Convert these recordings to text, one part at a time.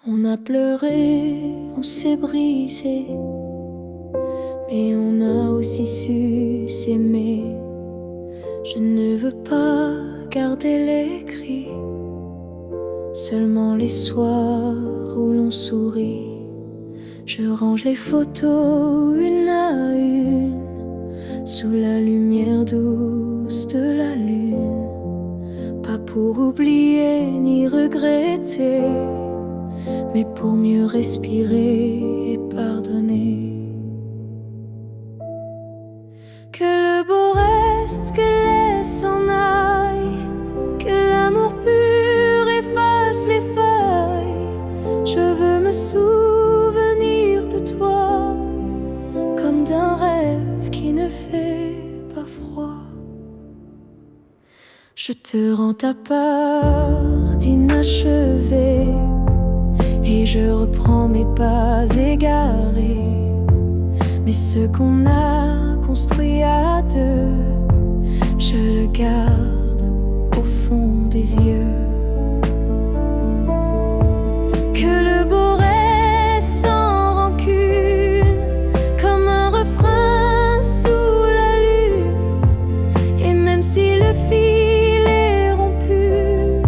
On a pleuré, on s'est brisé, mais on a aussi su s'aimer. Je ne veux pas garder les cris, seulement les soirs où l'on sourit. Je range les photos une à une, sous la lumière douce de la lune. Pas pour oublier ni regretter, mais pour mieux respirer et pardonner. Que le beau reste, que les s'en aille, que l'amour pur efface les failles. Je veux me souvenir de toi, comme d'un rêve qui ne fait pas froid. Je te rends ta part d'inachevé, et je reprends mes pas égarés. Mais ce qu'on a construit à deux, je le garde au fond des yeux. Que le beau reste sans rancune, comme un refrain sous la lune. Et même si le fil est rompu,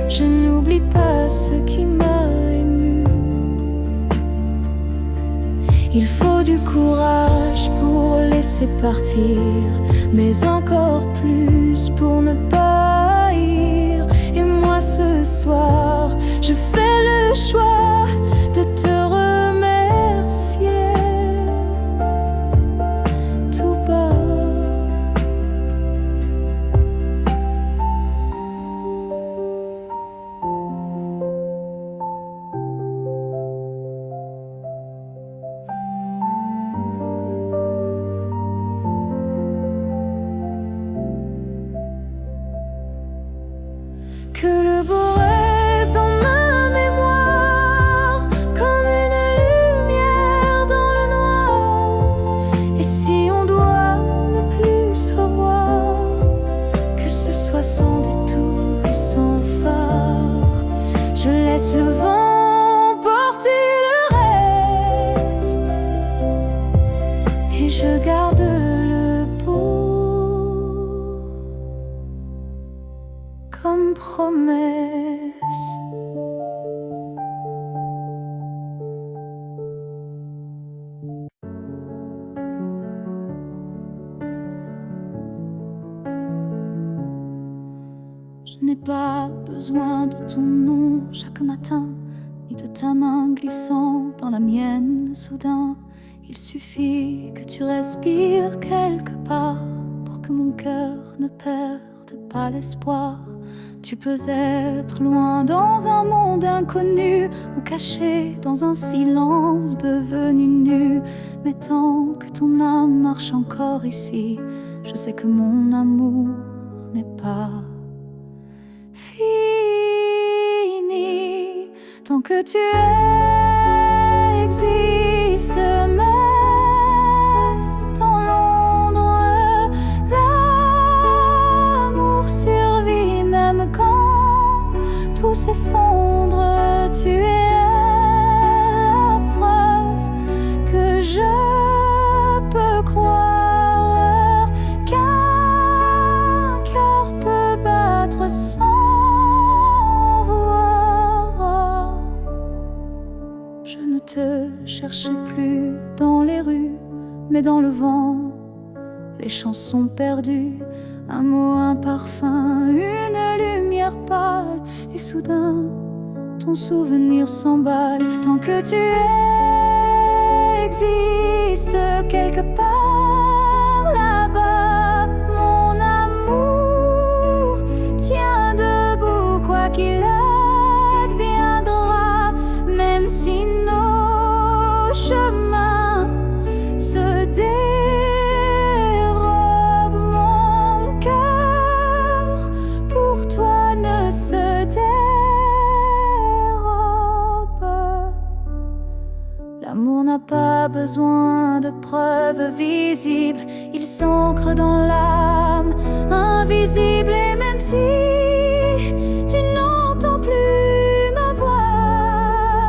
je n'oublie pas ce qui m'a ému. Il faut du courage pour laisser partir, mais encore plus pour ne pas haïr. Et moi ce soir, je fais le choix de te remercier tout bas. Que le beau reste dans ma mémoire, comme une lumière dans le noir. Et si on doit ne plus se revoir, que ce soit sans détour et sans phare. Je laisse le vent porter le reste, et je garde le beau comme promesse. Je n'ai pas besoin de ton nom chaque matin, ni de ta main glissant dans la mienne soudain. Il suffit que tu respires quelque part pour que mon cœur ne perde pas l'espoir. Tu peux être loin dans un monde inconnu, ou caché dans un silence devenu nu. Mais tant que ton âme marche encore ici, je sais que mon amour n'est pas fini. Tant que tu existes, même dans l'ombre, l'amour survit. Même quand tout s'effondre, tu es la preuve que je peux croire qu'un cœur peut battre sans voir. Je ne te cherche plus dans les rues, mais dans le vent, les chansons perdues. Un mot, un parfum, une lumière pâle, et soudain, ton souvenir s'emballe. Tant que tu existes quelque part là-bas, mon amour tient debout, quoi qu'il adviendra. Même si nos chemins se dérobent, mon cœur pour toi ne se dérobe. L'amour n'a pas besoin de preuves visibles, il s'ancre dans l'âme invisible. Et même si tu n'entends plus ma voix,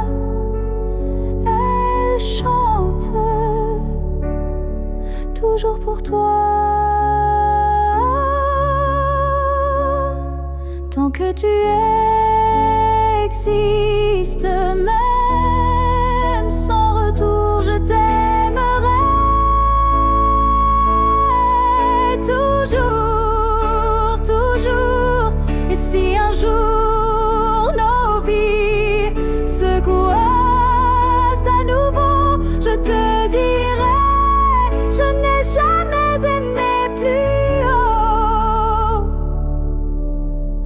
existe, même sans retour, je t'aimerai toujours, toujours. Et si un jour nos vies se croisent à nouveau, je te dirai, je n'ai jamais aimé plus haut.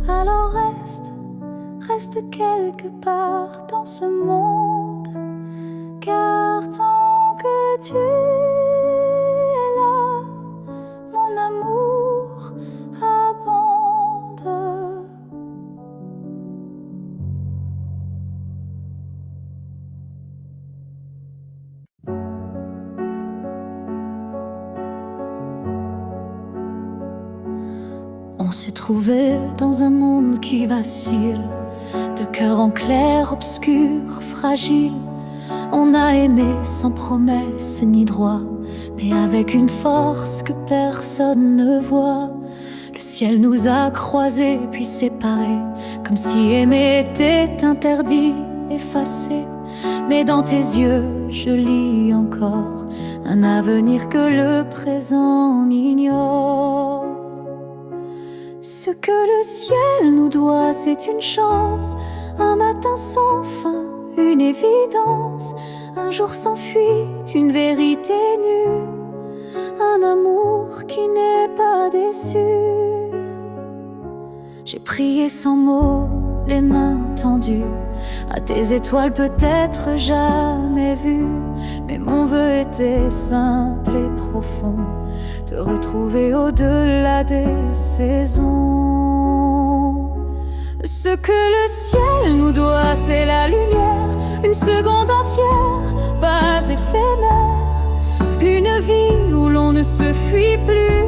Alors reste quelque part dans ce monde, car tant que tu es là, mon amour abonde. On s'est trouvé dans un monde qui vacille, de cœur en clair, obscur, fragile. On a aimé sans promesse ni droit, mais avec une force que personne ne voit. Le ciel nous a croisés puis séparés, comme si aimer était interdit, effacé. Mais dans tes yeux, je lis encore un avenir que le présent ignore. Ce que le ciel nous doit, c'est une chance, un matin sans fin, une évidence, un jour sans fuite, une vérité nue, un amour qui n'est pas déçu. J'ai prié sans mots, les mains tendues à tes étoiles peut-être jamais vues, mais mon vœu était simple et profond, te retrouver au-delà des saisons. Ce que le ciel nous doit, c'est la lumière, une seconde entière, pas éphémère, une vie où l'on ne se fuit plus,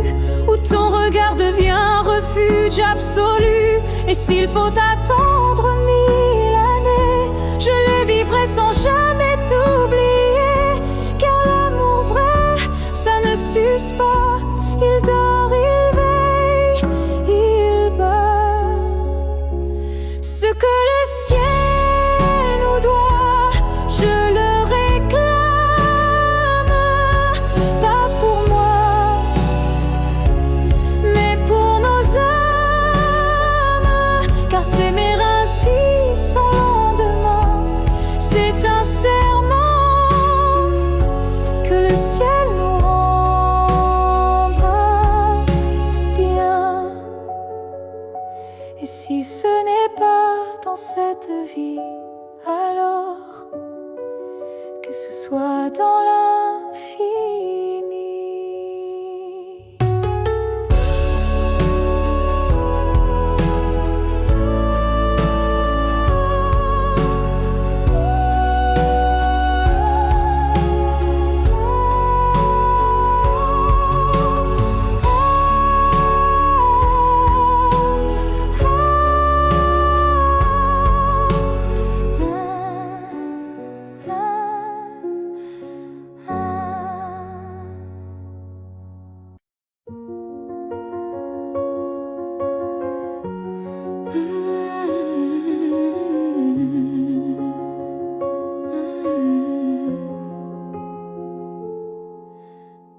où ton regard devient un refuge absolu. Et s'il faut attendre 1000 années, je les vivrai sans jamais t'oublier, car l'amour vrai, ça ne s'use pas, il dort, il veille, il bat. Ce que le ciel nous doit, je le réclame, pas pour moi, mais pour nos âmes, car s'aimer ainsi sans lendemain, c'est un serment que le ciel nous rendra bien. Et si ce n'est pas dans cette vie, alors que ce soit dans l'infini.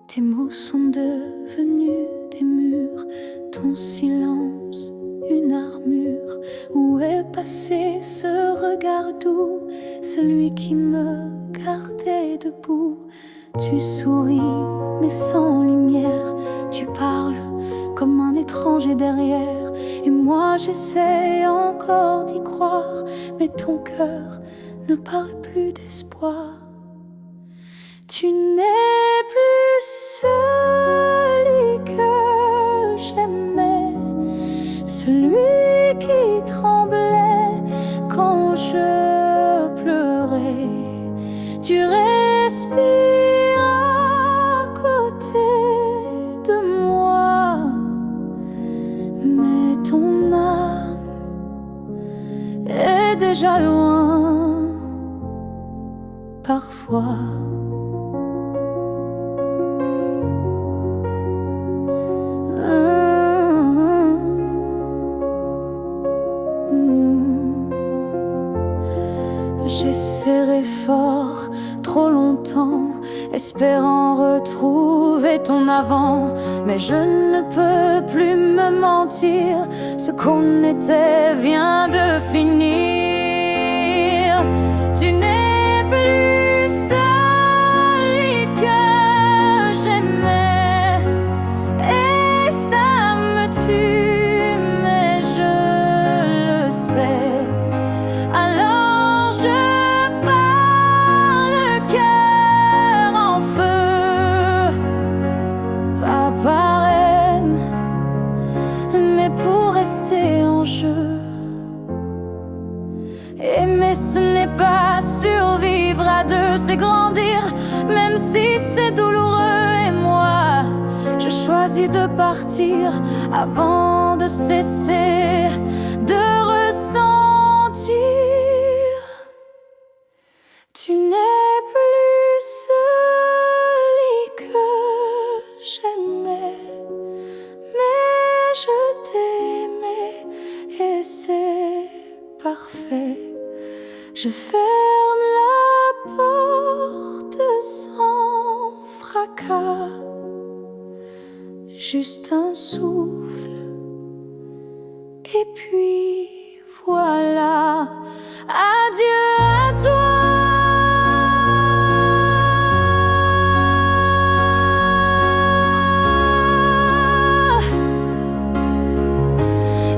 Tes mots sont devenus des murs, ton silence une armure. Où est passé ce regard doux, celui qui me gardait debout? Tu souris mais sans lumière, tu parles comme un étranger derrière. Et moi j'essaie encore d'y croire, mais ton cœur ne parle plus d'espoir. Tu n'es plus celui que j'aimais, celui qui tremblait quand je pleurais. Tu respires à côté de moi, mais ton âme est déjà loin parfois. J'ai serré fort trop longtemps, espérant retrouver ton avant. Mais je ne peux plus me mentir, ce qu'on était vient de finir. Tu n'es plus celui que j'aimais, et ça me tue, mais je le sais. Alors je pars le cœur en feu, pas par haine, mais pour rester en jeu. Aimer, ce n'est pas survivre à deux, c'est grandir, même si c'est douloureux. Et moi, je choisis de partir avant de cesser de ressentir. Tu n'es plus celui que j'aimais, mais je t'aimais et c'est parfait. Je ferme la porte sans fracas, juste un souffle, et puis voilà. Adieu à toi.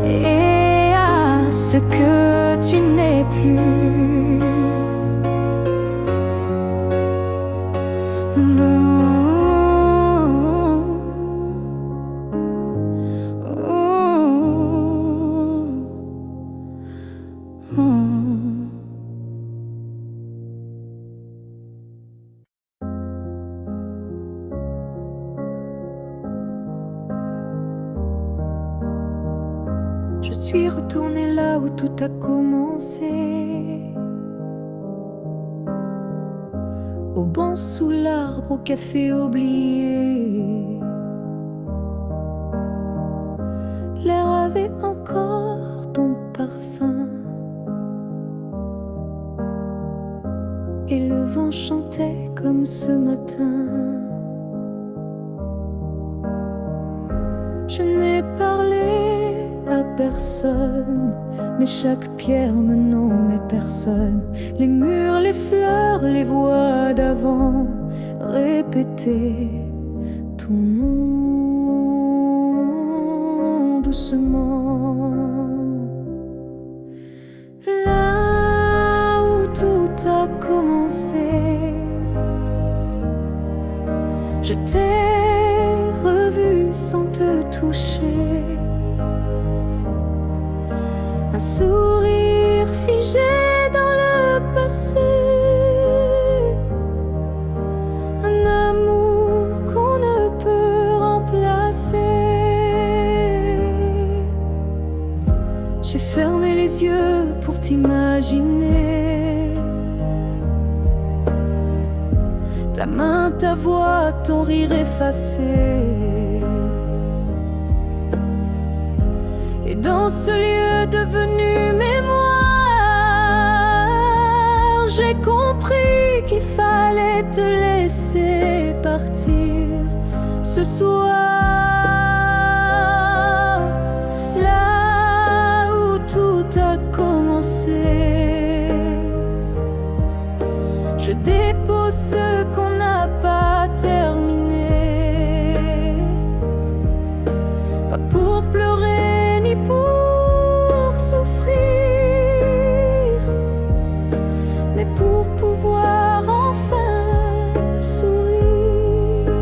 Et à ce que tu n'es plus. Non. Je suis retournée là où tout a commencé, au banc sous l'arbre, au café oublié. L'air avait encore ton parfum, et le vent chantait comme ce matin. Je n'ai parlé à personne, mais chaque pierre me nommait personne. Les murs, les fleurs, les voix d'avant répétaient ton nom doucement. Là où tout a commencé, je t'ai revu sans te toucher. Un sourire figé dans le passé, un amour qu'on ne peut remplacer. J'ai fermé les yeux pour t'imaginer, ta main, ta voix, ton rire effacé. Et dans ce lieu devenu mémoire, j'ai compris qu'il fallait te laisser partir ce soir. Là où tout a commencé, je dépose ce qu'on n'a pas terminé, pas pour pleurer ni pour souffrir, mais pour pouvoir enfin sourire.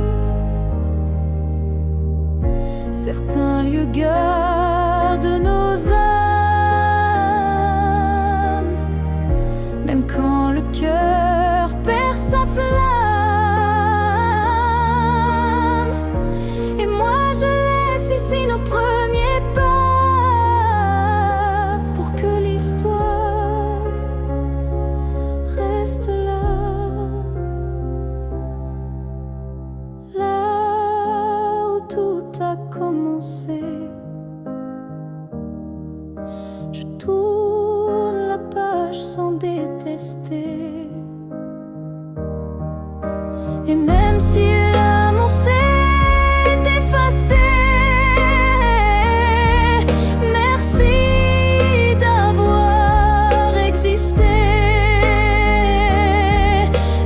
Certains lieux gardent nos âmes, même quand le cœur perd sa flamme. Et moi je laisse ici nos premiers pas, pour que l'histoire reste là. Là où tout a commencé, je tourne la page sans délai. détester. Et même si l'amour s'est effacé, merci d'avoir existé.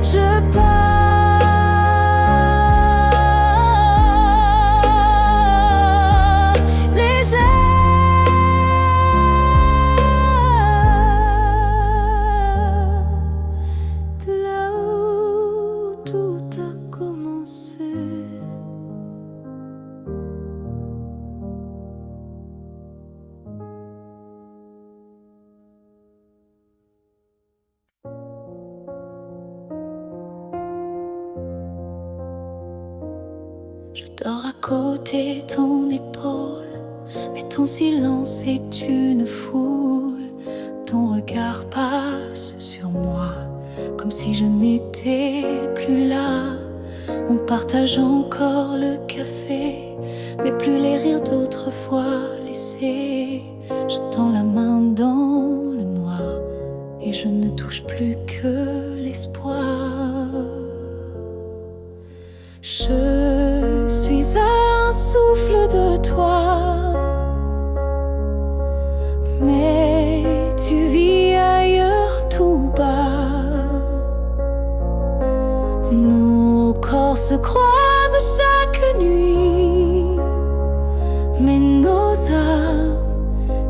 Je pars légère de là où tout a commencé. Je dors à côté de ton épaule, mais ton silence est une foule. Ton regard passe sur moi, comme si je n'étais plus là. On partage encore le café, mais plus les rires d'autrefois laissés. Je tends la main dans le noir et je ne touche plus que l'espoir. Je suis à un souffle de toi, mais tu vis ailleurs tout bas. Nos corps se croisent chaque nuit, mais nos âmes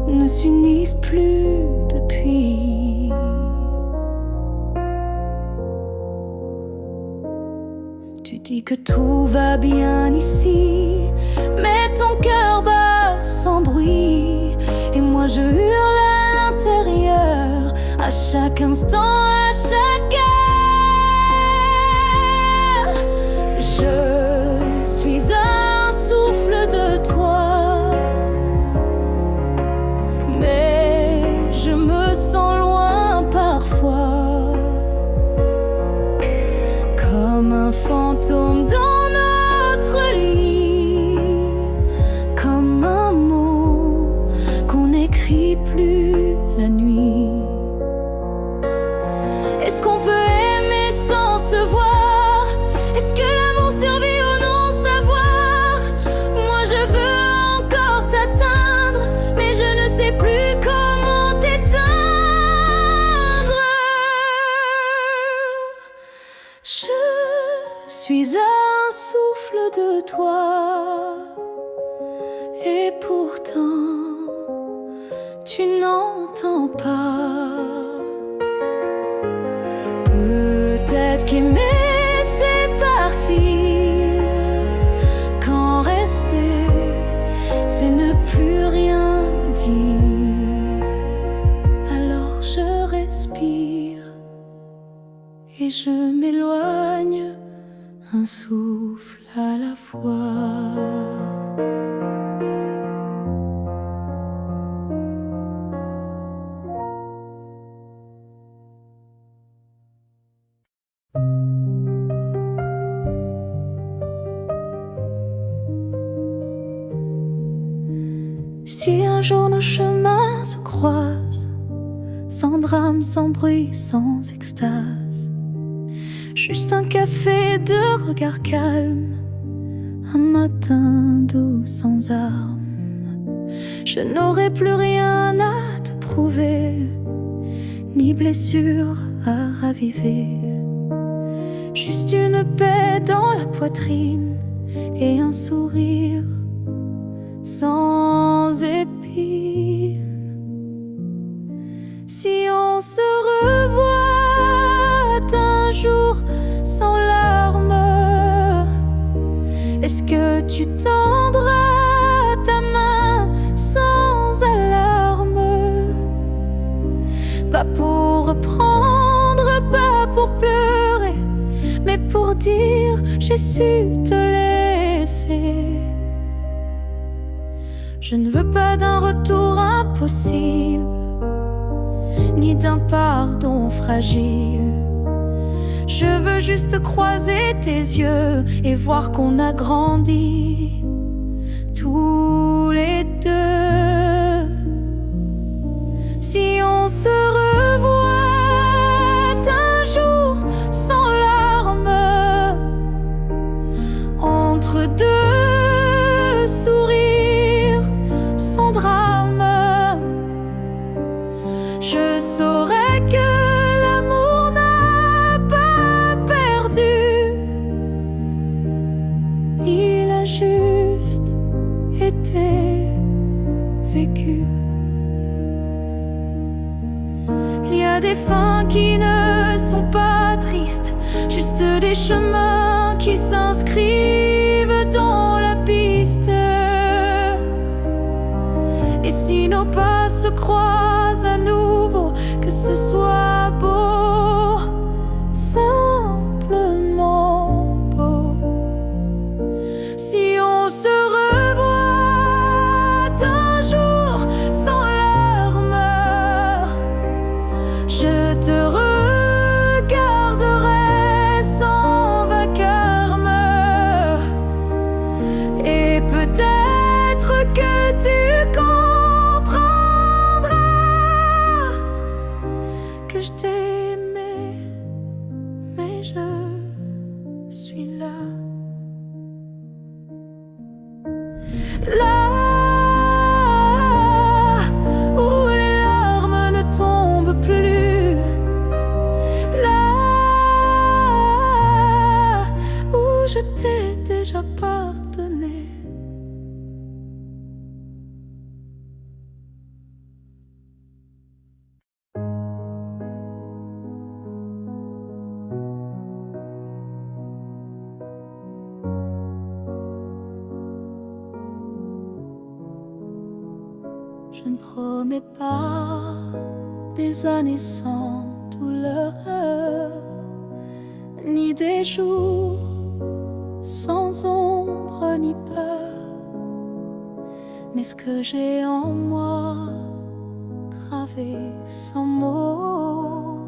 ne s'unissent plus depuis. Tu dis que tout va bien ici, mais ton cœur bat sans bruit. Et moi je hurle à l'intérieur, à chaque instant, à chaque heure. Je suis à un souffle de toi, mais je me sens loin parfois, comme un fantôme dans notre lit, comme un mot qu'on n'écrit plus la nuit. Est-ce qu'on peut aimer sans se voir? Est-ce que l'amour survit au non-savoir? Moi je veux encore t'atteindre, mais je ne sais plus comment t'éteindre. Je suis à un souffle de toi, et pourtant tu n'entends pas. Peut-être qu'aimer c'est partir, quand rester c'est ne plus rien dire. Alors je respire et je m'éloigne, un souffle à la fois. Si un jour nos chemins se croisent, sans drame, sans bruit, sans extase, juste un café de regard calme, un matin doux sans armes, je n'aurai plus rien à te prouver, ni blessure à raviver, juste une paix dans la poitrine et un sourire sans épines. Si on se revoit un jour sans larmes, est-ce que tu tendras ta main sans alarme? Pas pour reprendre, pas pour pleurer, mais pour dire j'ai su te laisser. Je ne veux pas d'un retour impossible, ni d'un pardon fragile. Je veux juste croiser tes yeux et voir qu'on a grandi tous les deux. Si on se revoit chemins qui s'inscrivent dans la piste. Et si nos pas se croisent à nouveau, que ce soit beau, simplement beau. Si on se revoit un jour sans larmes, je te regarderai sans vacarme. Et peut-être que tu comprendras que je t'ai aimé, mais je suis là. Là où les larmes ne tombent plus, là où je t'ai déjà pardonné. Je ne promets pas des années sans douleur, ni des jours sans ombre ni peur. Mais ce que j'ai en moi, gravé sans mots,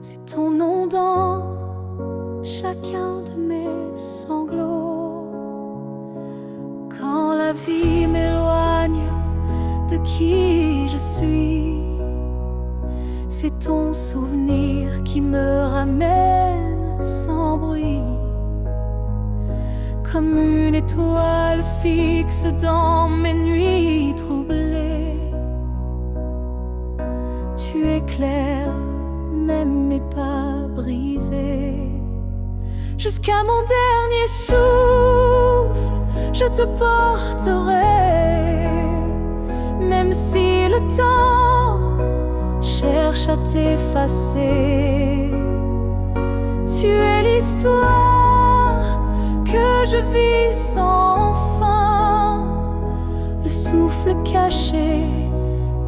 c'est ton nom dans chacun de mes sanglots. Quand la vie m'éloigne de qui je suis, c'est ton souvenir qui me ramène sans bruit, comme une étoile fixe dans mes nuits troublées. Tu éclaires même mes pas brisés. Jusqu'à mon dernier souffle, je te porterai, même si le temps cherche à t'effacer. Tu es l'histoire que je vis sans fin, le souffle caché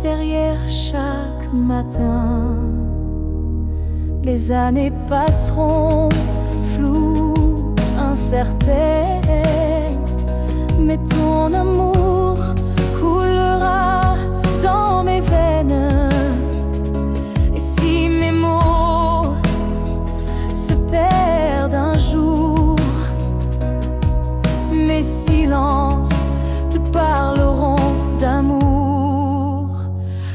derrière chaque matin. Les années passeront floues, incertaines, mais ton amour coulera dans mes veines. Et si mes mots se perdent un jour, mes silences te parleront d'amour.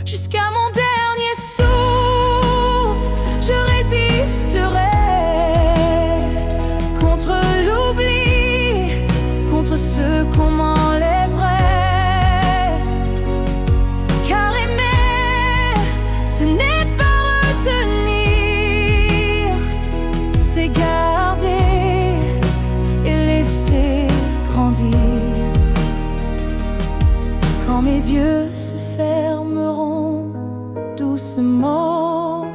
Jusqu'à mon dernier souffle, je résisterai contre l'oubli, contre ce qu'on m'enlèverait. Car aimer, ce n'est pas retenir, c'est garder et laisser grandir. Quand mes yeux se fermeront doucement,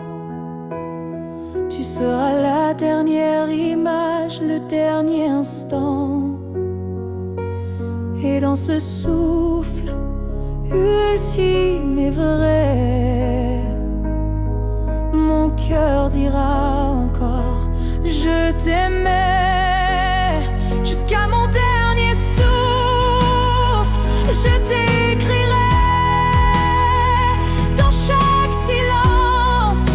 tu seras la dernière image, le dernier instant. Et dans ce souffle ultime et vrai, mon cœur dira encore: je t'aimais. Jusqu'à mon dernier souffle, je t'écrirai dans chaque silence,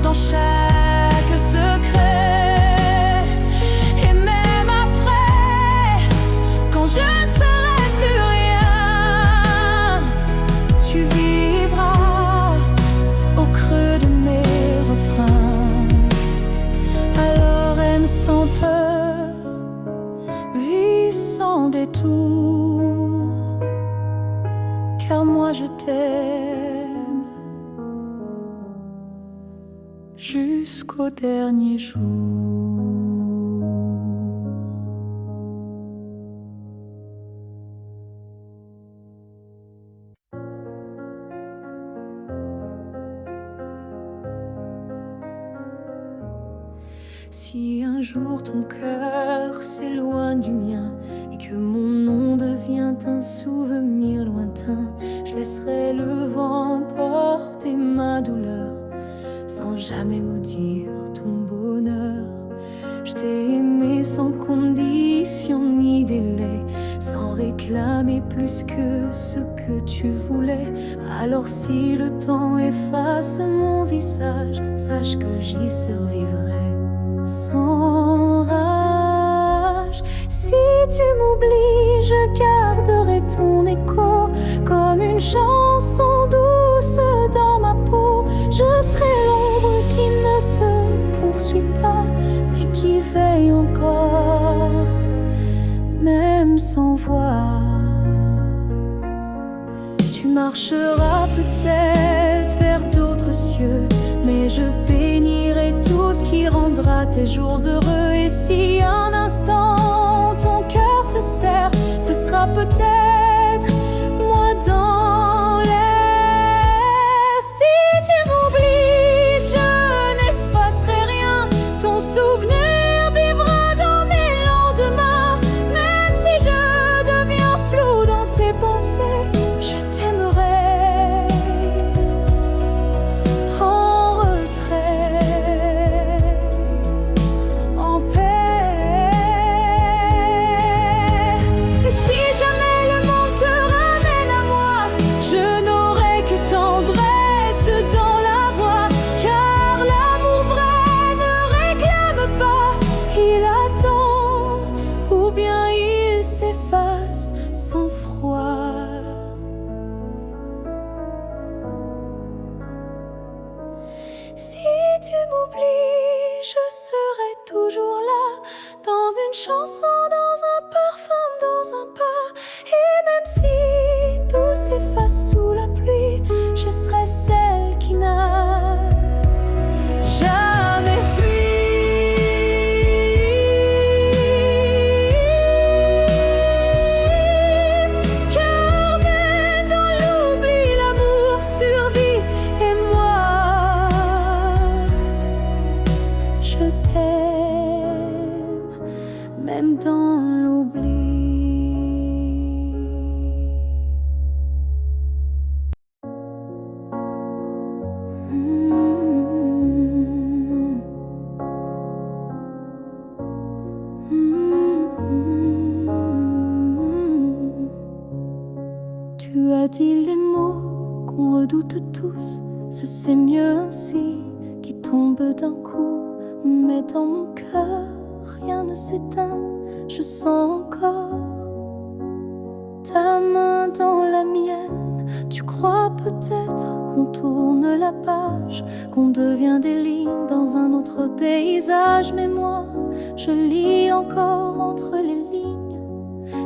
dans chaque secret. Et même après, quand je ne serai plus rien, tu vivras au creux de mes refrains. Alors aime sans peur, vis sans détour, car moi je t'aime jusqu'au dernier jour. Si un jour ton cœur s'éloigne du mien et que mon nom devient un souvenir lointain, je laisserai le vent porter ma douleur sans jamais maudire ton bonheur. Je t'ai aimé sans condition ni délai, sans réclamer plus que ce que tu voulais. Alors si le temps efface mon visage, sache que j'y survivrai sans rage. Si tu m'oublies, je garderai ton écho comme une chanson douce dans ma peau. Je serai l'ombre qui ne te poursuit pas, mais qui veille encore, même sans voix. Tu marcheras peut-être vers d'autres cieux, mais je bénirai tout ce qui rendra tes jours heureux. Et si un instant ton cœur se serre, ce sera peut-être moi dans l'air. Si tu m'oublies, je n'effacerai rien. Ton souvenir vivra dans mes lendemains. Même si je deviens flou dans tes pensées, je t'aimerai en retrait, en paix. Et si jamais le monde te ramène à moi, je n'aurai que tendresse dans la voix. Car l'amour vrai ne réclame pas, il attend, ou bien il s'efface sans froid. Si tu m'oublies, je serai toujours là, dans une chanson, dans un parfum, dans un pas. Et même si tout s'efface sous la pluie, je serai celle qui n'a jamais fui. Car même dans l'oubli, l'amour survit. Et moi, je t'aime, même dans l'oubli. Tu as dit les mots qu'on redoute tous, ce c'est mieux ainsi, qui tombe d'un coup. Mais dans mon cœur, rien ne s'éteint, je sens encore ta main dans la mienne. Tu crois peut-être qu'on tourne la page, qu'on devient des lignes dans un autre paysage. Mais moi, je lis encore entre les lignes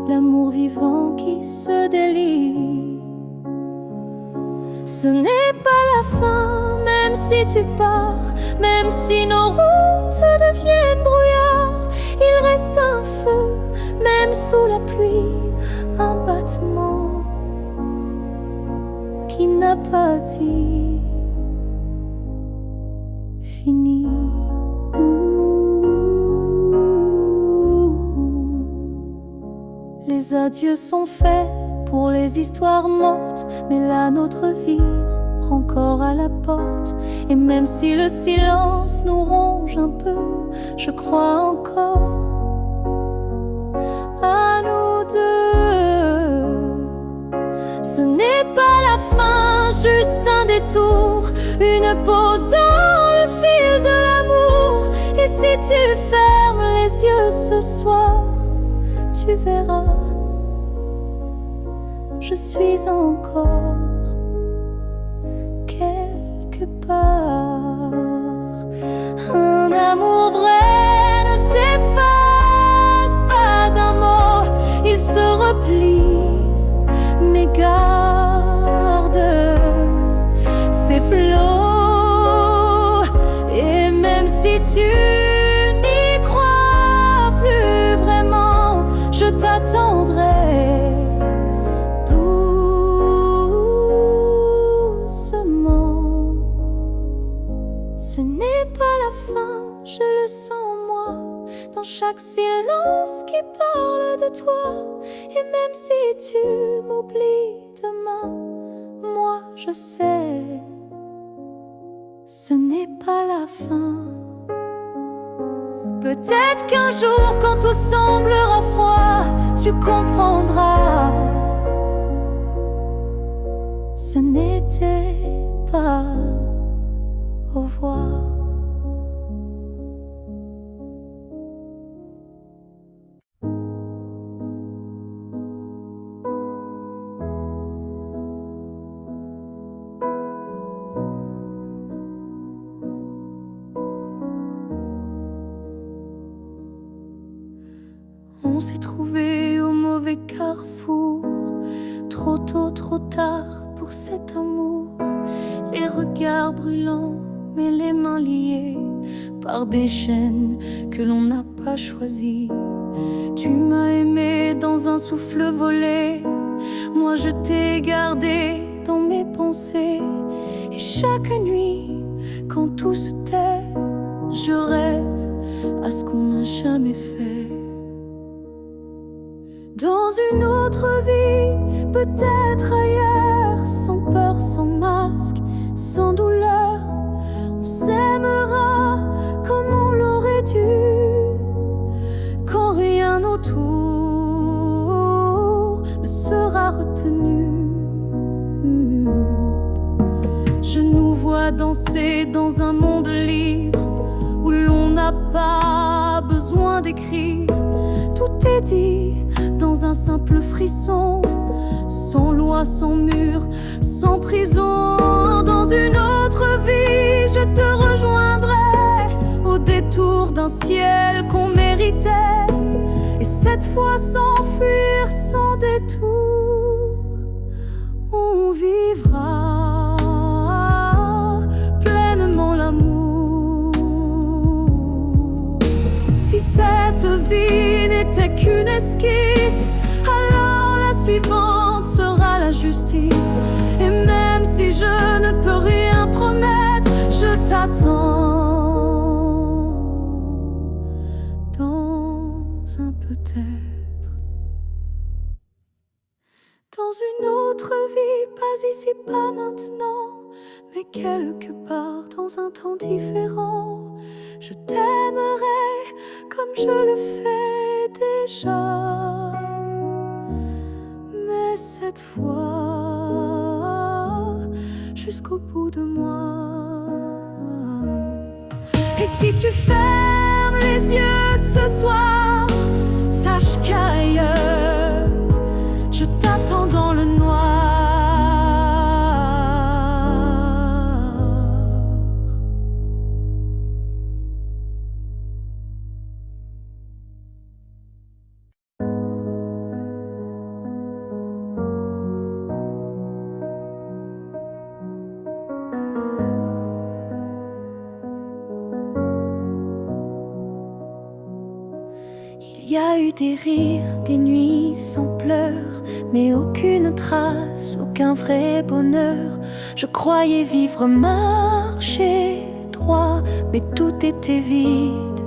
l'amour vivant qui se délie. Ce n'est pas la fin, même si tu pars, même si nos routes deviennent brouillard. Il reste un feu, même sous la pluie, un battement qui n'a pas dit fini. Les adieux sont faits pour les histoires mortes, mais la nôtre vire encore à la porte. Et même si le silence nous ronge un peu, je crois encore à nous deux. Ce n'est pas la fin, juste un détour, une pause dans le fil de l'amour. Et si tu fermes les yeux ce soir, tu verras, je suis encore quelque part. Un amour vrai ne s'efface pas d'un mot, il se replie, mais garde ses flots. Et même si tu n'y crois plus vraiment, je t'attendrai doucement. Ce n'est pas la fin, je le sens en moi, dans chaque silence qui parle de toi. Et même si tu m'oublies demain, moi je sais, ce n'est pas la fin. Peut-être qu'un jour, quand tout semblera froid, tu comprendras, ce n'était pas au revoir. On s'est trouvé au mauvais carrefour, trop tôt, trop tard pour cet amour. Les regards brûlants, mais les mains liées par des chaînes que l'on n'a pas choisies. Tu m'as aimé dans un souffle volé, moi je t'ai gardé dans mes pensées. Et chaque nuit, quand tout se tait, je rêve à ce qu'on n'a jamais fait. Dans une autre vie, peut-être ailleurs, sans peur, sans masque, sans douleur, on s'aimera comme on l'aurait dû, quand rien autour ne sera retenu. Je nous vois danser dans un monde libre, où l'on n'a pas besoin d'écrire. Tout est dit dans un simple frisson, sans loi, sans mur, sans prison. Dans une autre vie, je te rejoindrai au détour d'un ciel qu'on méritait, et cette fois sans fuir, sans détour, on vivra pleinement l'amour. Si cette vie n'était qu'une esquisse, alors la suivante sera la justice. Et même si je ne peux rien promettre, je t'attends dans un peut-être. Dans une autre vie, pas ici, pas maintenant, mais quelque part dans un temps différent, je t'aimerai comme je le fais déjà, mais cette fois jusqu'au bout de moi. Et si tu fermes les yeux ce soir, sache qu'ailleurs je t'attends dans le noir. Il y a eu des rires, des nuits sans pleurs, mais aucune trace, aucun vrai bonheur. Je croyais vivre, marcher droit, mais tout était vide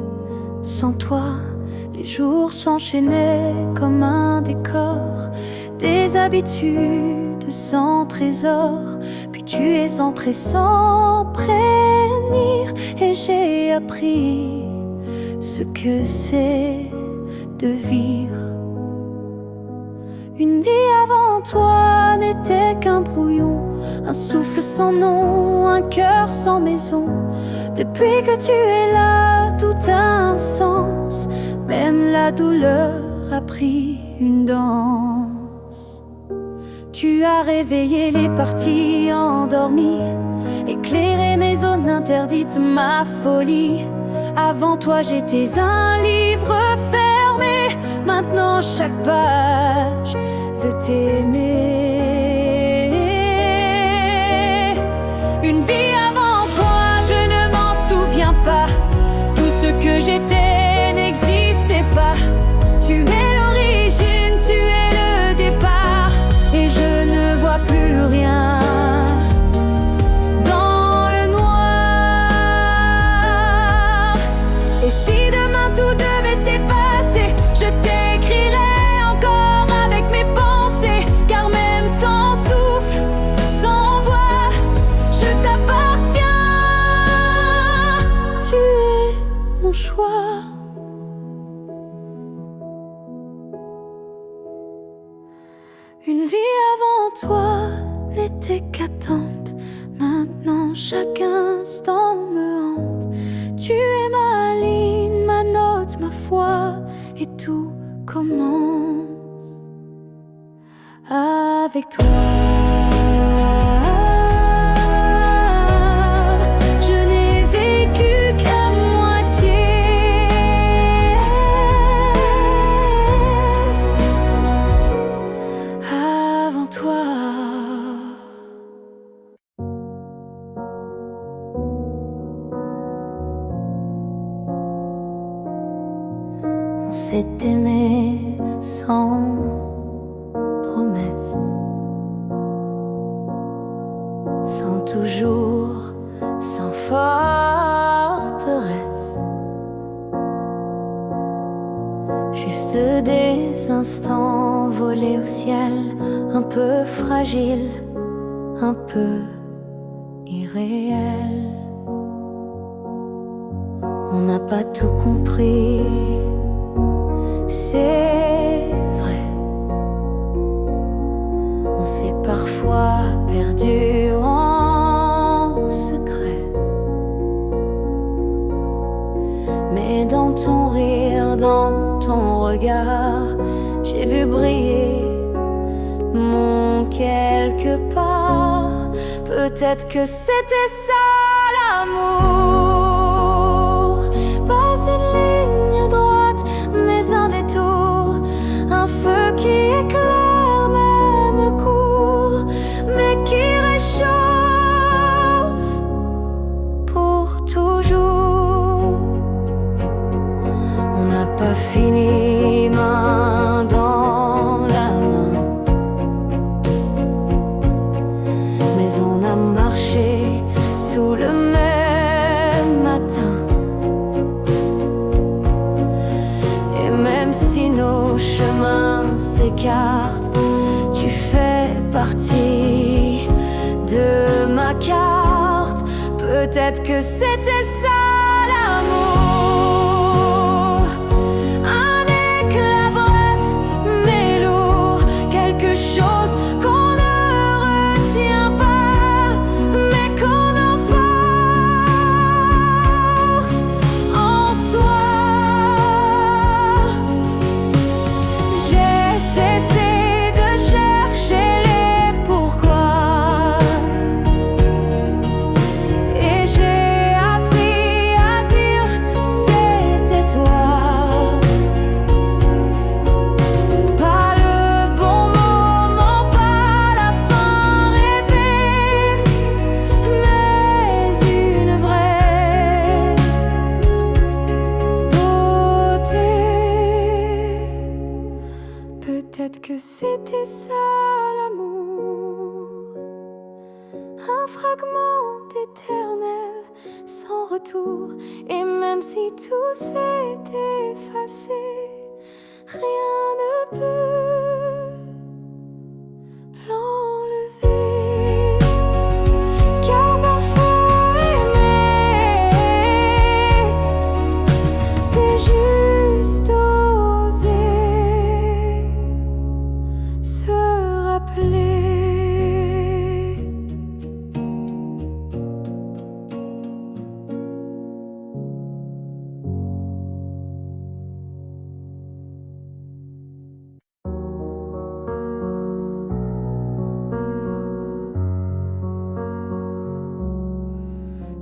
sans toi. Les jours s'enchaînaient comme un décor, des habitudes sans trésor. Puis tu es entré sans prévenir, et j'ai appris ce que c'est de vivre. Une vie avant toi n'était qu'un brouillon, un souffle sans nom, un cœur sans maison. Depuis que tu es là, tout a un sens, même la douleur a pris une danse. Tu as réveillé les parties endormies, éclairé mes zones interdites, ma folie. Avant toi j'étais un livre fermé, maintenant chaque page veut t'aimer. Une vie avant toi, je ne m'en souviens pas. Tout ce que j'étais n'existait pas. Tu es l'origine, tu es le départ, et je ne vois plus rien. mon choix. Une vie avant toi n'était qu'attente. Maintenant chaque instant me hante. Tu es ma ligne, ma note, ma foi, et tout commence avec toi. Je n'ai vécu qu'à moitié. Avant toi. On s'est aimé sans promesse, sans toujours, sans forteresse. Juste des instants volés au ciel, un peu fragiles, un peu irréels. On n'a pas tout compris, c'est vrai. On s'est parfois perdu en secret. Mais dans ton rire, dans ton regard, j'ai vu briller mon quelque part. Peut-être que c'était ça l'amour. Pas une ligne droite, mais un détour. Un feu qui éclaire même court, mais qui réchauffe pour toujours. On n'a pas fini main dans la main, mais on a marché sous le même matin. Et même si nos chemins s'écartent, tu fais partie de ma carte. Peut-être que c'était ça l'amour. Un éclat bref mais lourd, quelque chose qu'on ne retient pas, mais qu'on emporte en soi. J'ai cessé de chercher les pourquoi, et j'ai appris à dire c'était toi. Pas le bon moment, pas la fin rêvée, mais une vraie beauté. Peut-être que c'était ça l'amour. Un fragment éternel sans retour. Et même si tout s'est effacé, rien ne peut l'enlever. Car parfois aimer, c'est juste oser se rappeler.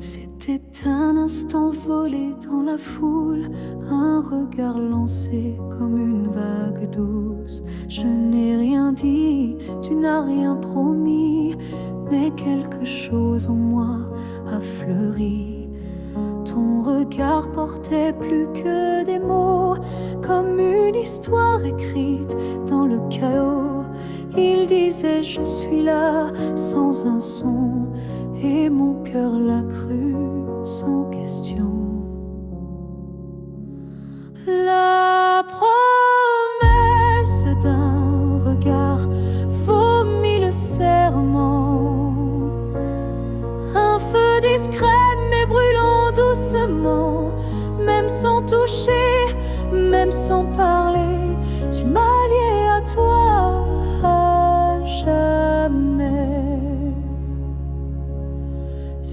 C'était un instant volé dans la foule, un regard lancé comme une vague douce. Je n'ai rien dit, tu n'as rien promis, mais quelque chose en moi a fleuri. Ton regard portait plus que des mots, comme une histoire écrite dans le chaos. Il disait je suis là sans un son, et mon cœur l'a cru sans question. La promesse d'un regard vaut mille serments. Un feu discret mais brûlant doucement, même sans toucher, même sans parler, tu m'as lié à toi à jamais.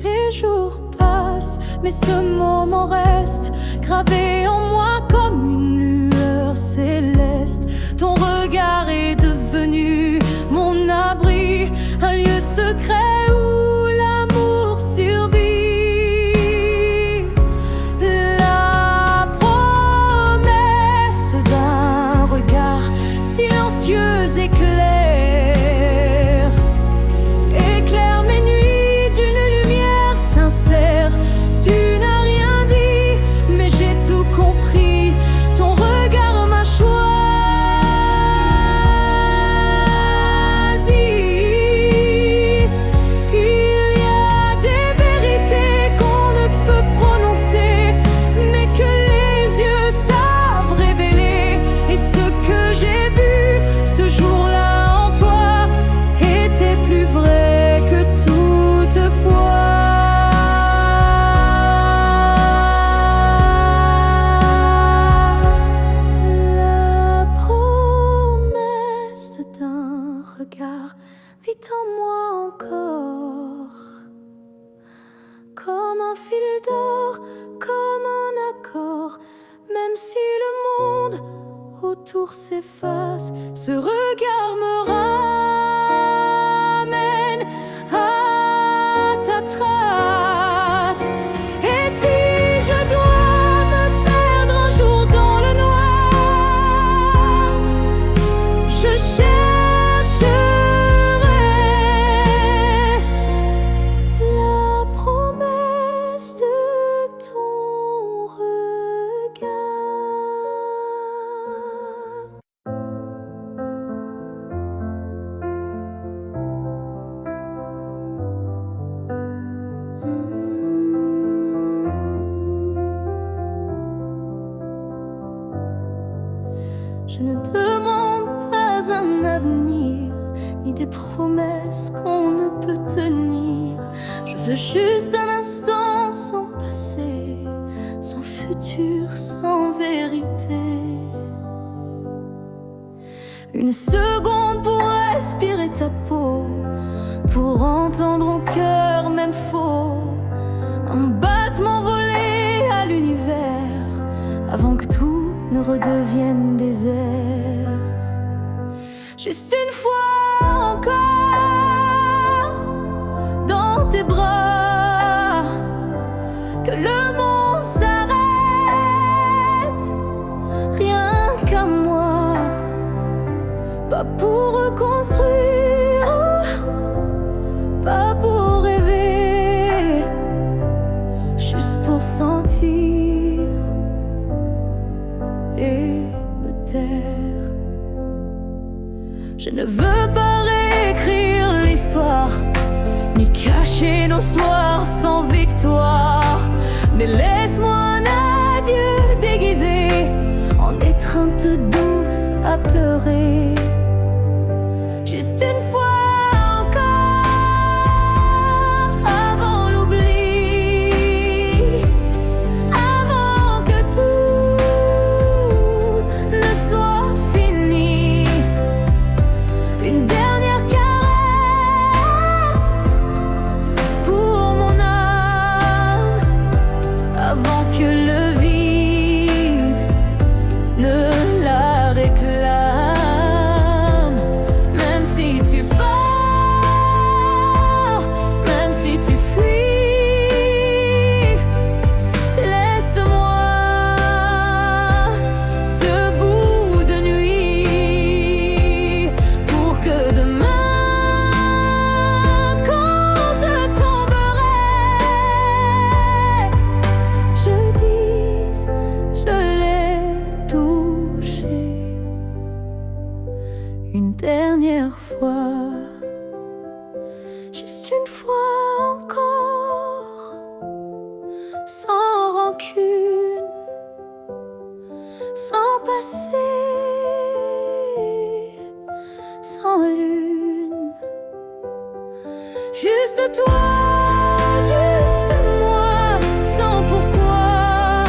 Les jours passent, mais ce moment reste gravé en moi comme une lueur céleste. Ton regard est devenu mon abri, un lieu secret où l'amour survit. La promesse d'un regard silencieux éclaire mes nuits d'une lumière sincère. Tu n'as rien dit, mais j'ai tout compris. Ton regard m'a choisi. Il y a des vérités qu'on ne peut prononcer, mais que les yeux savent révéler. Et ce que j'ai vu ce jour-là en toi était plus vrai que toutefois. La promesse d'un regard vit en moi encore, comme un fil d'or, comme un accord. Même si le monde autour s'efface, ce regard me ramène à ta trace. Et si je dois me perdre un jour dans le noir, je chercherai la promesse de ton regard. Je ne demande pas un avenir, ni des promesses qu'on ne peut tenir. Je veux juste un instant sans passé, sans futur, sans vérité. Une seconde pour respirer ta peau, pour entendre au cœur même faux, un battement volé à l'univers, avant que tout ne redevienne désert. Juste une fois encore dans tes bras, que le monde s'arrête, rien qu'à moi, pas pour reconstruire, pas pour rêver, juste pour sentir et me taire. Je ne veux pas réécrire l'histoire, ni cacher nos soirs sans victoire, mais laisse-moi un adieu déguisé en étreinte douce à pleurer. Juste une fois encore avant l'oubli, avant que tout ne soit fini. Une dernière caresse pour mon âme, avant que le vide ne la réclame. Même si tu pars, même si tu fuis, laisse-moi ce bout de nuit pour que demain, quand je tomberai, je dise je l'ai touché une dernière fois. Juste une fois encore, sans rancune, sans passé, sans lune. Juste toi, juste moi, sans pourquoi,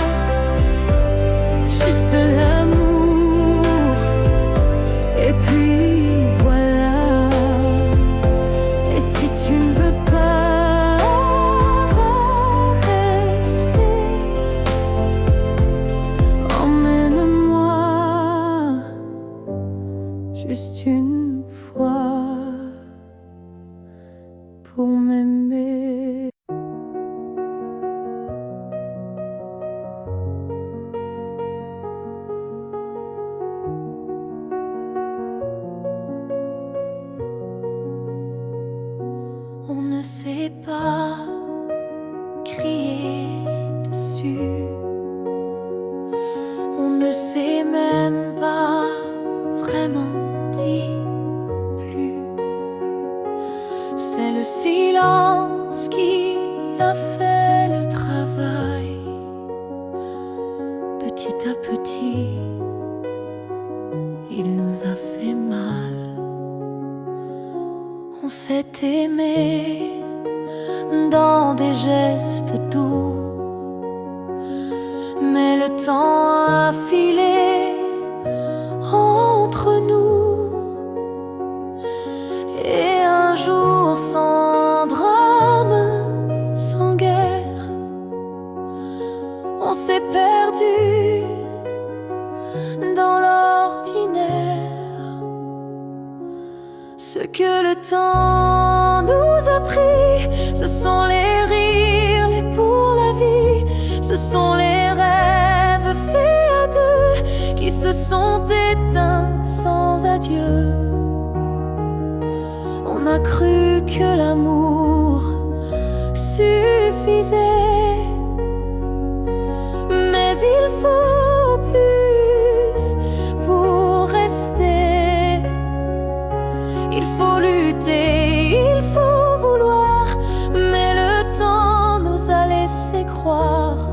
sait pas crier dessus. On ne sait même pas vraiment dire plus. C'est le silence qui a fait le travail. Petit à petit, il nous a fait mal. On s'est aimé dans des gestes doux, mais le temps a filé entre nous. Et un jour sans drame, sans guerre, on s'est perdu dans l'ordinaire. Ce que le temps nous a pris, ce sont les rires, les pour la vie. Ce sont les rêves faits à deux qui se sont éteints sans adieu. On a cru que l'amour suffisait, mais il faut plus pour rester. Il faut lutter, il faut vouloir, mais le temps nous a laissé croire.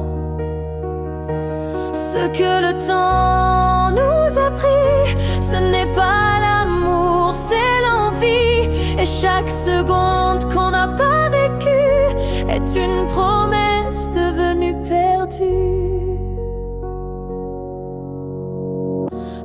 Ce que le temps nous a pris, ce n'est pas l'amour, c'est l'envie. Et chaque seconde qu'on n'a pas vécue est une promesse devenue perdue.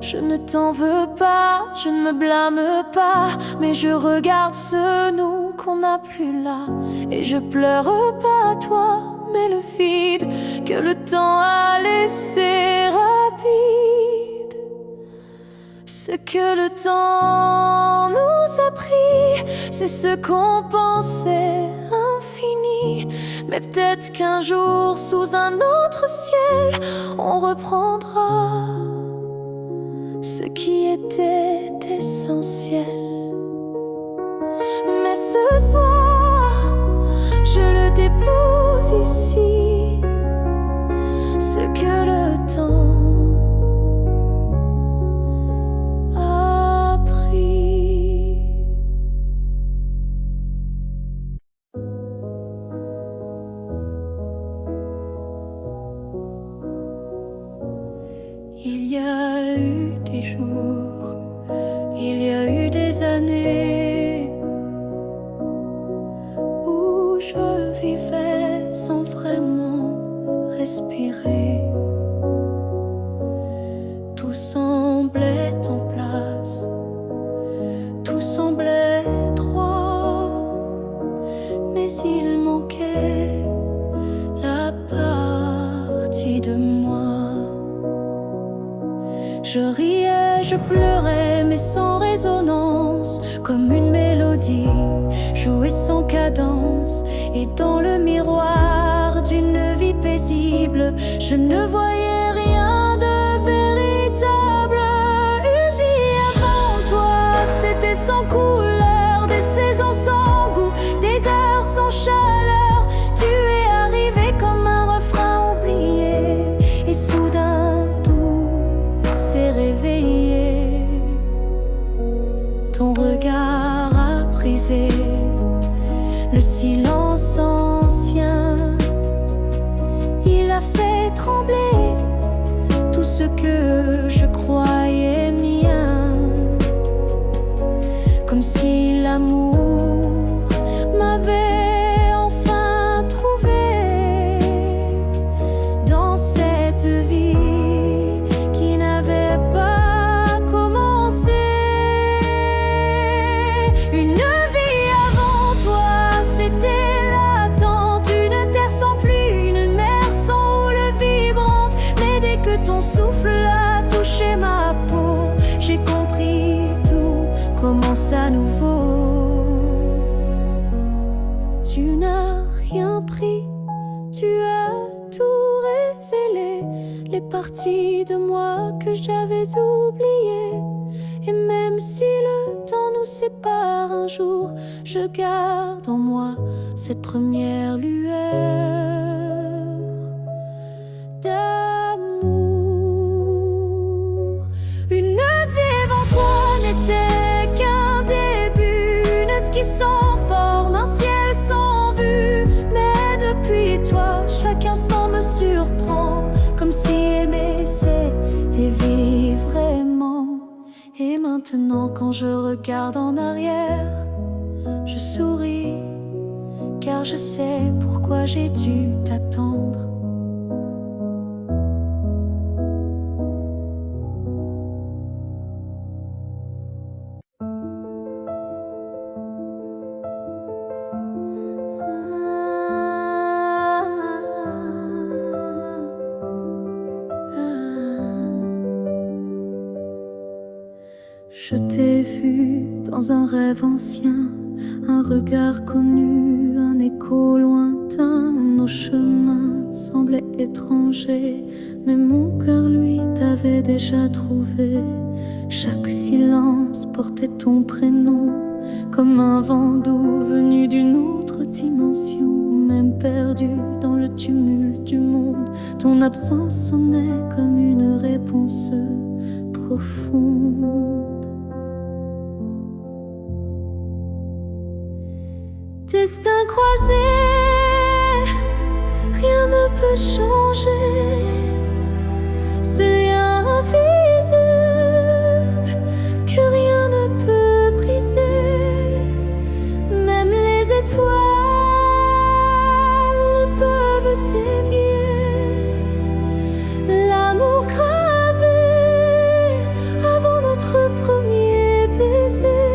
Je ne t'en veux pas, je ne me blâme pas, mais je regarde ce nous qu'on n'a plus là. Et je pleure pas à toi, mais le vide que le temps a laissé rapide. Ce que le temps nous a pris, c'est ce qu'on pensait infini. Mais peut-être qu'un jour, sous un autre ciel, on reprendra ce qui était essentiel. Mais ce soir, je le dépose ici, ce que le temps a pris. Il y a eu des jours, il y a eu des années où je vivais sans vraiment respirer. Tout semblait en place, tout semblait droit, mais il manquait la partie de moi. Je riais, je pleurais, mais sans résonance, comme une mélodie jouée sans cadence. Et dans le miroir d'une vie paisible, je ne voyais rien de véritable. Une vie avant toi, c'était sans couleur, des saisons sans goût, des heures sans chaleur. Tu es arrivé comme un refrain oublié, et soudain s'est réveillé. Ton regard a brisé le silence ancien. Il a fait trembler tout ce que je croyais mien, comme si l'amour m'avait enfin trouvé dans cette vie qui n'avait pas commencé. Une vie avant toi, c'était l'attente, une terre sans pluie, une mer sans houle vibrante. Mais dès que ton souffle a touché ma peau, j'ai compris, tout commence à nouveau. Tu n'as rien pris, tu as tout révélé, les parties de moi que j'avais oubliées. Et même si le temps nous sépare un jour, je garde en moi cette première lueur d'amour. Une devant toi n'était qu'un début, une esquisse sans forme, un ciel sans vue. Mais depuis toi, chaque instant me surprend, comme si aimer c'était vivre vraiment. Et maintenant quand je regarde en arrière, je souris, car je sais pourquoi j'ai dû t'attendre. Je t'ai vu dans un rêve ancien, un regard connu, un écho lointain. Nos chemins semblaient étrangers, mais mon cœur, lui, t'avait déjà trouvé. Chaque silence portait ton prénom, comme un vent doux venu d'une autre dimension. Même perdu dans le tumulte du monde, ton absence sonnait comme une réponse profonde. Destin croisé, rien ne peut changer. Ce lien invisible que rien ne peut briser. Même les étoiles ne peuvent dévier l'amour gravé avant notre premier baiser.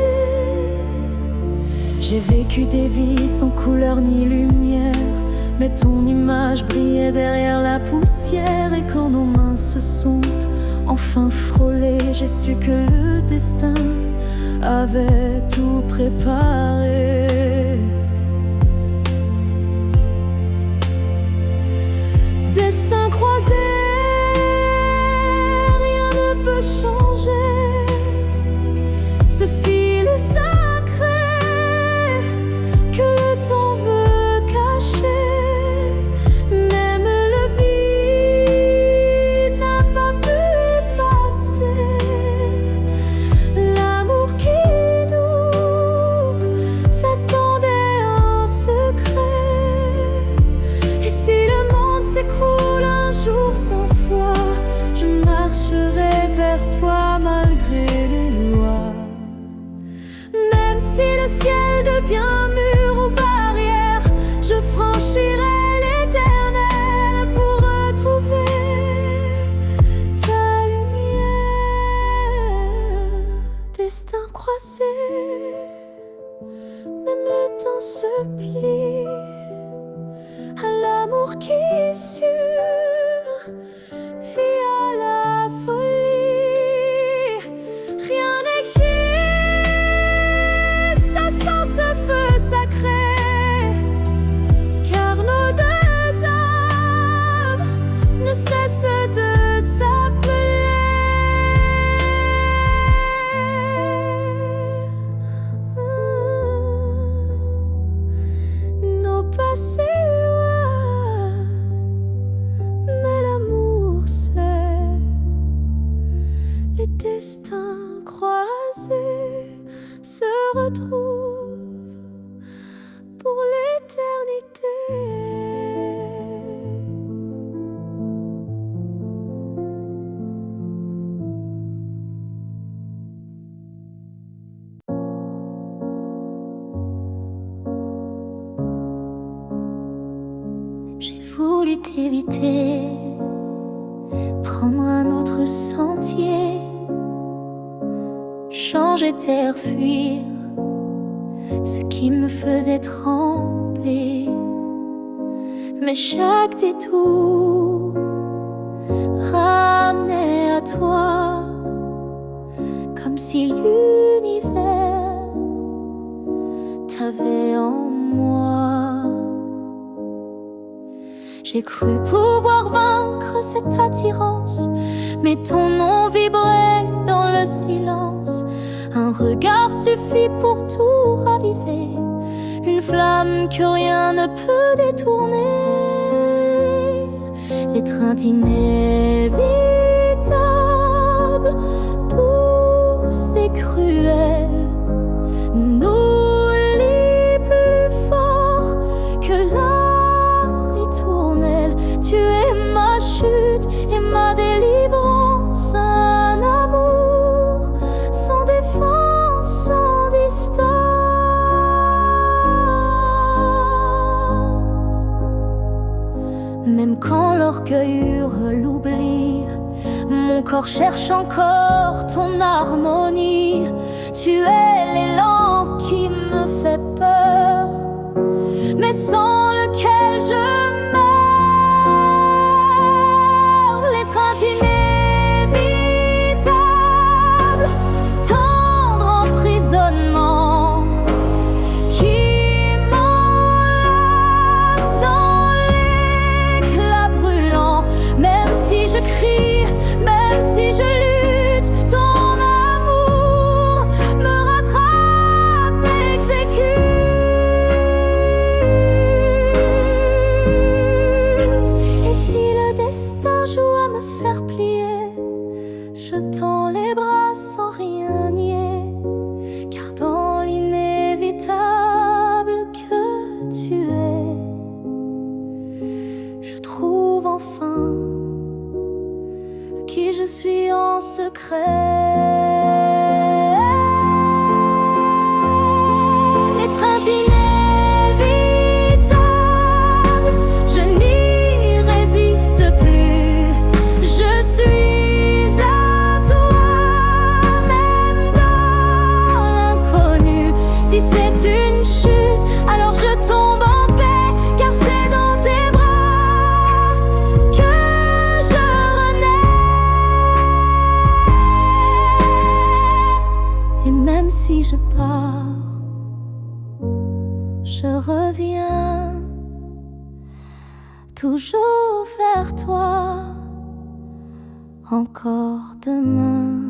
J'ai vécu des vies sans couleur ni lumière, mais ton image brillait derrière la poussière. Et quand nos mains se sont enfin frôlées, j'ai su que le destin avait tout préparé. Destin croisé, rien ne peut changer. Ce fil sacré que le temps veut cacher, même le vide n'a pas pu effacer l'amour qui nous attendait en secret. Et si le monde s'écroule un jour sans foi, je marcherai vers toi malgré les lois. Même si le ciel devient mur ou barrière, je franchirai l'éternel pour retrouver ta lumière. Destin croisé, même le temps se plie à l'amour qui survit à la folie. Rien n'existe sans ce feu sacré, car nos deux âmes ne cessent de s'appeler. Nos pas s'éloignent, mais l'amour sait. Les destins croisés se retrouvent pour l'éternité. J'ai voulu t'éviter, prendre un autre sentier, changer d'air, fuir ce qui me faisait trembler. Mais chaque détour ramenait à toi, comme si l'univers t'avait en moi. J'ai cru pouvoir vaincre cette attirance, mais ton nom vibrait dans le silence. regard suffit pour tout raviver, une flamme que rien ne peut détourner. L'étreinte inévitable, douce et cruelle, nous lie plus fort que la ritournelle. Tu es ma chute et ma délivrance, un amour sans défense, sans distance. Même quand l'orgueil hurle l'oubli, mon corps cherche encore ton harmonie. Tu es l'élan qui me fait peur, mais sans lequel je meurs. L'étreinte inévitable, tendre emprisonnement, qui m'enlace dans l'éclat brûlant. Même si je crie, même si je lutte, ton amour me rattrape, m'exécute. Et si le destin joue à me faire plier, je tends les bras sans rien nier, car dans l'inévitable que tu es, je trouve enfin qui je suis en secret. L'étreinte inévitable, je n'y résiste plus. Je suis à toi, même dans l'inconnu. Si c'est une chute, alors je tombe en paix, car c'est dans tes bras que je renais. Et même si je pars, je reviens toujours vers toi, encore demain.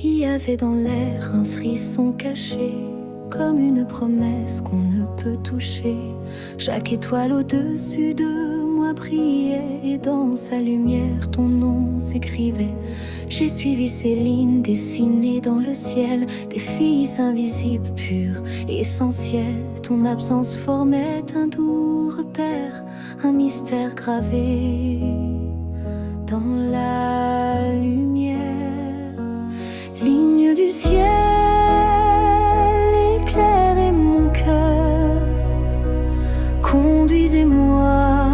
Il y avait dans l'air un frisson caché, comme une promesse qu'on ne peut toucher. Chaque étoile au-dessus de moi brillait, et dans sa lumière ton nom s'écrivait. J'ai suivi ces lignes dessinées dans le ciel, des filles invisibles, pures et essentielles. Ton absence formait un doux repère, un mystère gravé dans la lumière. Ligne du ciel, éclairez mon cœur, conduisez-moi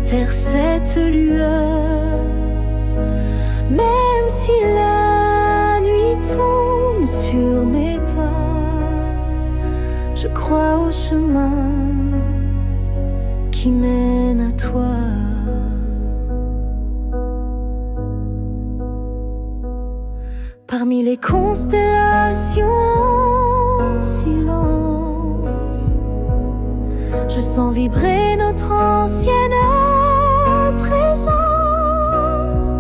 vers cette lueur. Même si la nuit tombe sur mes pas, je crois au chemin qui mène à toi. Parmi les constellations en silence, je sens vibrer notre ancienne présence.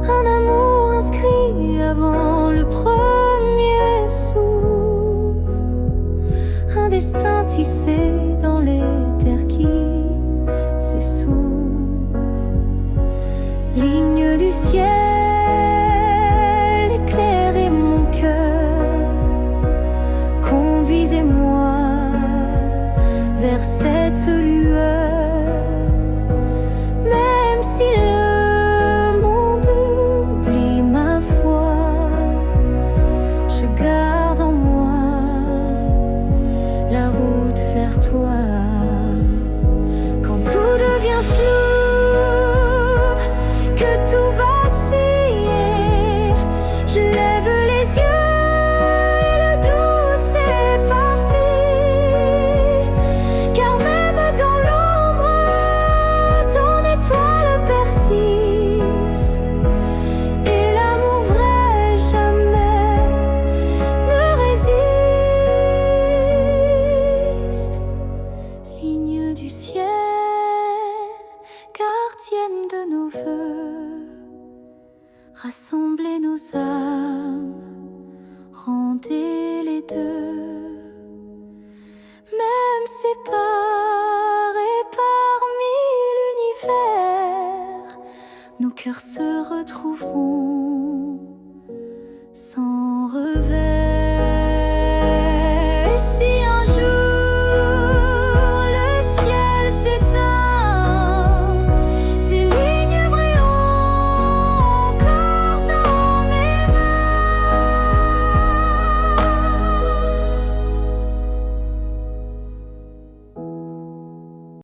Un amour inscrit avant le premier souffle, un destin tissé dans les terres qui s'essoufflent. Ligne du ciel, éclairez mon cœur, conduisez-moi vers cette lueur. Même si le monde oublie ma foi, je garde en moi la route vers toi. Quand tout devient flou, que tout vacille, je lève les yeux et le doute s'éparpille. Car même dans l'ombre, ton étoile perce. gardienne de nos vœux, rassemblez nos âmes, rendez les deux. Même séparés parmi l'univers, nos cœurs se retrouveront sans